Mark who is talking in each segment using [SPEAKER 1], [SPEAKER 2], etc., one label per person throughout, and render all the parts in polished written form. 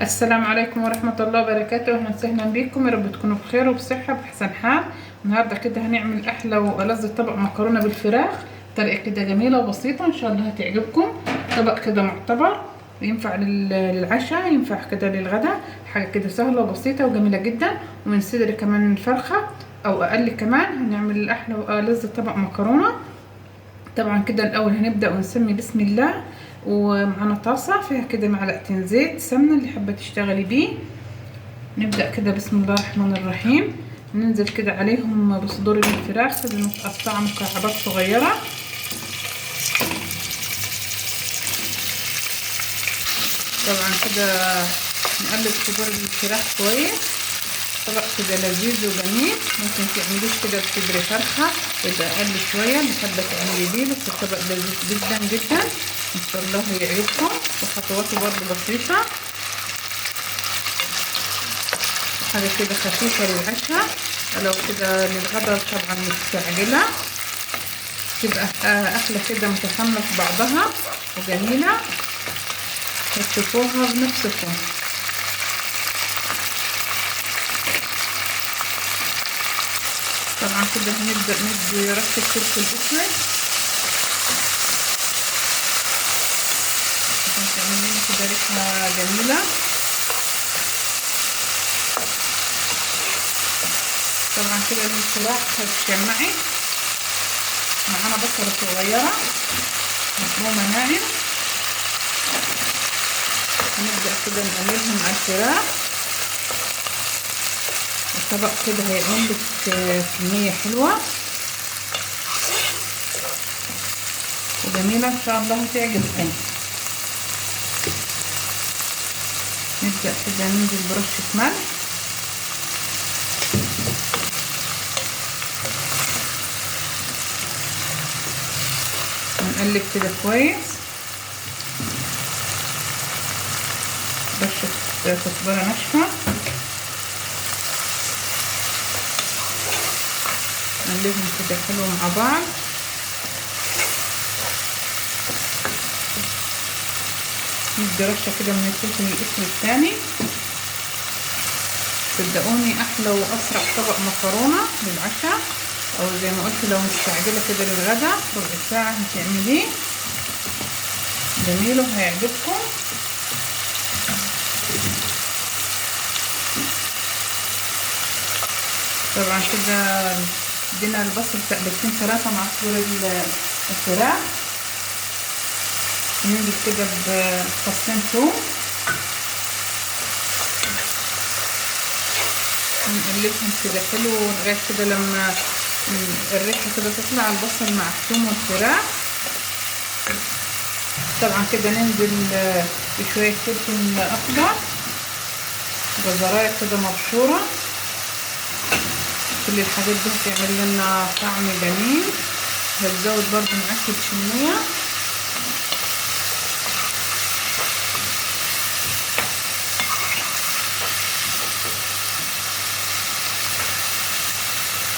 [SPEAKER 1] السلام عليكم ورحمة الله وبركاته. اهلا وسهلا بكم، يا رب تكونوا بخير وبصحة وبأحسن حال. النهاردة كده هنعمل احلى والذ طبق مكرونة بالفراخ، طريقة كده جميلة وبسيطة ان شاء الله هتعجبكم. طبق كده معتبر، ينفع للعشاء، ينفع كده للغداء، حاجة كده سهلة وبسيطة وجميلة جدا. ومن صدر كمان الفرخة او اقل كمان هنعمل الاحلى والذ طبق مكرونة. طبعا كده الاول هنبدأ ونسمي بسم الله، ومعانا طاسة فيها كده معلقتين زيت سمنة اللي حابة تشتغلي بيه. نبدأ كده بسم الله الرحمن الرحيم، ننزل كده عليهم بصدور الفراخ اللي متقطعة مكعبات صغيرة. طبعا كده نقلب صدور الفراخ كويس. طبق كده لذيذ وجميل، ممكن تعمليه كده بصدر فرخة يبقى اقل شوية اللي حابة تعملي بيه، بس الطبق لذيذ جدا جدا ان شاء الله هيعجبكم، وخطواته برضه بسيطة، حاجة كده خفيفة للعشاء. لو كده للغدا طبعا مستعجلة تبقى أكلة كده متكاملة في بعضها وجميلة، هتشوفوها بنفسكم. طبعا كده هنبدأ ندي رشة فلفل أسود عشان تعمل لنا كده ريحة جميلة. طبعا كده الفراخ هتشمعي معانا بصلة صغيرة مفرومة ناعم، هنبدأ كده نقلبهم على الفراخ. الطبق كده هيعمل لك كمية حلوة وجميلة ان شاء الله هتعجبكم. نبدأ كده ننزل برشة ملح، ونقلب كده كويس. رشة كزبرة ناشفة، نقلبهم كده حلو مع بعض. ندي رشة كده من الفلفل الاسود الثاني. صدقوني احلى واسرع طبق مكرونة للعشاء، او زي ما قلت لو مستعجلة كده للغدا ربع ساعة هتعمليه جميل وهيعجبكم. طبعا كده ادينا البصل تقلبتين 3 مع صدور الفراخ. ننزل كده بفصين ثوم ونقلبهم كده حلو لغايه كده لما الريحه كده تطلع على البصل مع الثوم والفراخ. طبعا كده ننزل بشويه فلفل اخضر، جزرايه كده مبشوره. كل الحاجات دي هتعمل لنا طعم جميل، هتزود برضو معاكي الكمية.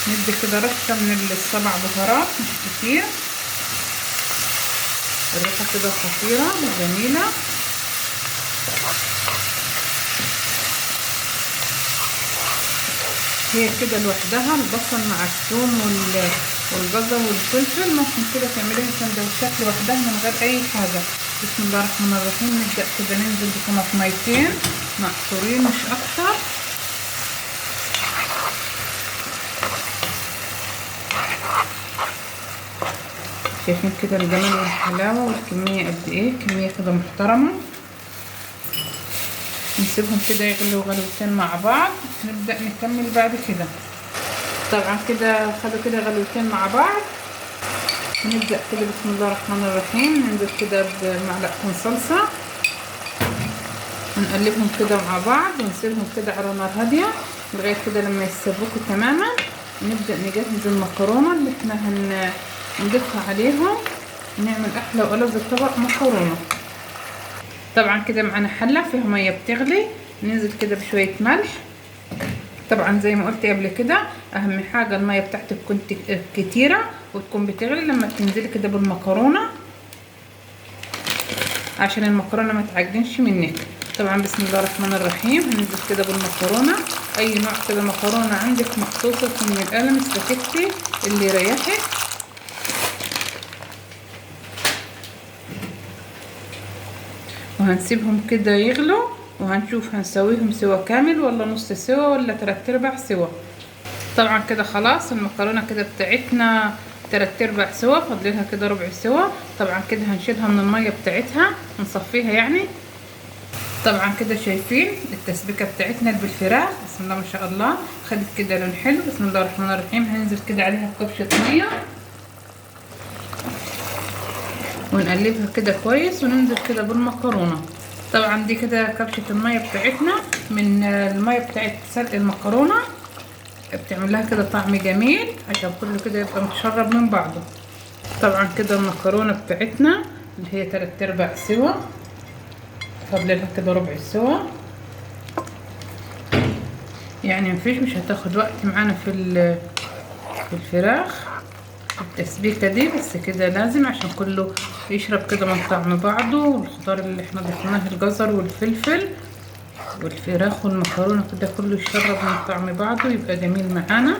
[SPEAKER 1] ندي كده رشة من السبع بهارات مش كتير، الريحة كده خطيرة وجميلة. هي كده لوحدها البصل مع الثوم والجزر والفلفل ممكن كده تعمليها سندوتشات لوحدها من غير اي حاجه. بسم الله الرحمن الرحيم. نبدا كده ننزل بطماطميتين معصورين مش اكتر. شايفين كده الجمال والحلاوه والكميه قد ايه، كميه كده محترمه. نسيبهم كده يغلوا غلوتين مع بعض، نبدأ نكمل بعد كده. طبعا كده خدوا كده غلوتين مع بعض، نبدأ كده بسم الله الرحمن الرحيم ننزل كده بمعلقتين صلصة ونقلبهم كده مع بعض ونسيبهم كده على نار هادية لغاية كده لما يتسبكوا تماما. نبدأ نجهز المكرونة اللي احنا هنضيفها عليهم، نعمل احلى والذ طبق مكرونة. طبعا كده معانا حله فيها ميه بتغلي، ننزل كده بشويه ملح. طبعا زي ما قلت قبل كده اهم حاجه الميه بتاعتك تكون كتيره وتكون بتغلي لما تنزلي كده بالمكرونه عشان المكرونه ما تعجنش منك. طبعا بسم الله الرحمن الرحيم. هننزل كده بالمكرونه، اي نوع كده مكرونه عندك مخصوصه من القلم سباكيتي اللي يريحك. وهنسيبهم كده يغلوا وهنشوف هنسويهم سوا كامل ولا نص سوا ولا 3/4 سوا. طبعا كده خلاص المكرونه كده بتاعتنا 3/4 سوا، فاضلها كده ربع سوا. طبعا كده هنشيلها من الميه بتاعتها نصفيها يعني. طبعا كده شايفين التسبيكه بتاعتنا بالفراخ بسم الله ما شاء الله، خدت كده لون حلو. بسم الله الرحمن الرحيم. هننزل كده عليها بكبشه ميه ونقلبها كده كويس وننزل كده بالمكرونه. طبعا دي كده كبشه الميه بتاعتنا من الميه بتاعت سلق المكرونه، بتعمل لها كده طعم جميل عشان كله كده يبقى متشرب من بعضه. طبعا كده المكرونه بتاعتنا اللي هي 3/4 سوا، فاضلها كده ربع سوا يعني مش هتاخد وقت معانا في الفراخ التسبيكه دي، بس كده لازم عشان كله يشرب كده من طعم بعضه. والخضار اللي احنا ضفناه الجزر والفلفل والفراخ والمكرونه كده كله يشرب من طعم بعضه يبقى جميل معانا.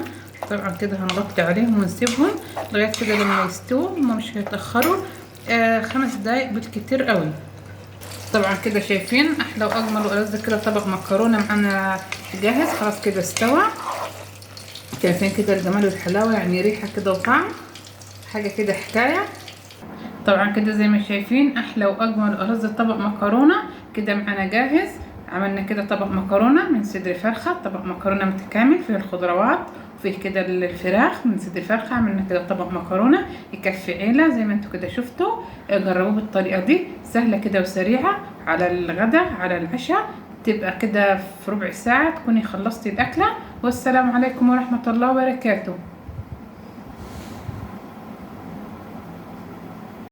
[SPEAKER 1] طبعا كده هنغطي عليهم ونسيبهم لغايه كده لما يستووا، هما مش هيتاخروا 5 دقايق بالكتير قوي. طبعا كده شايفين احلى واجمل والذ كده طبق مكرونه معانا جاهز خلاص كده استوى. شايفين كده الجمال والحلاوه، يعني ريحه كده وطعم حاجه كده حكايه. طبعا كده زي ما شايفين احلى واجمل والذ طبق مكرونه كده معانا جاهز. عملنا كده طبق مكرونه من صدر فرخه، طبق مكرونه متكامل فيه الخضروات وفيه كده الفراخ من صدر فرخه. عملنا كده طبق مكرونه يكفي عيله زي ما انتوا كده شفتوا. جربوه بالطريقه دي سهله كده وسريعه على الغداء على العشاء، تبقى كده في ربع ساعه تكوني خلصتي الاكله. والسلام عليكم ورحمه الله وبركاته.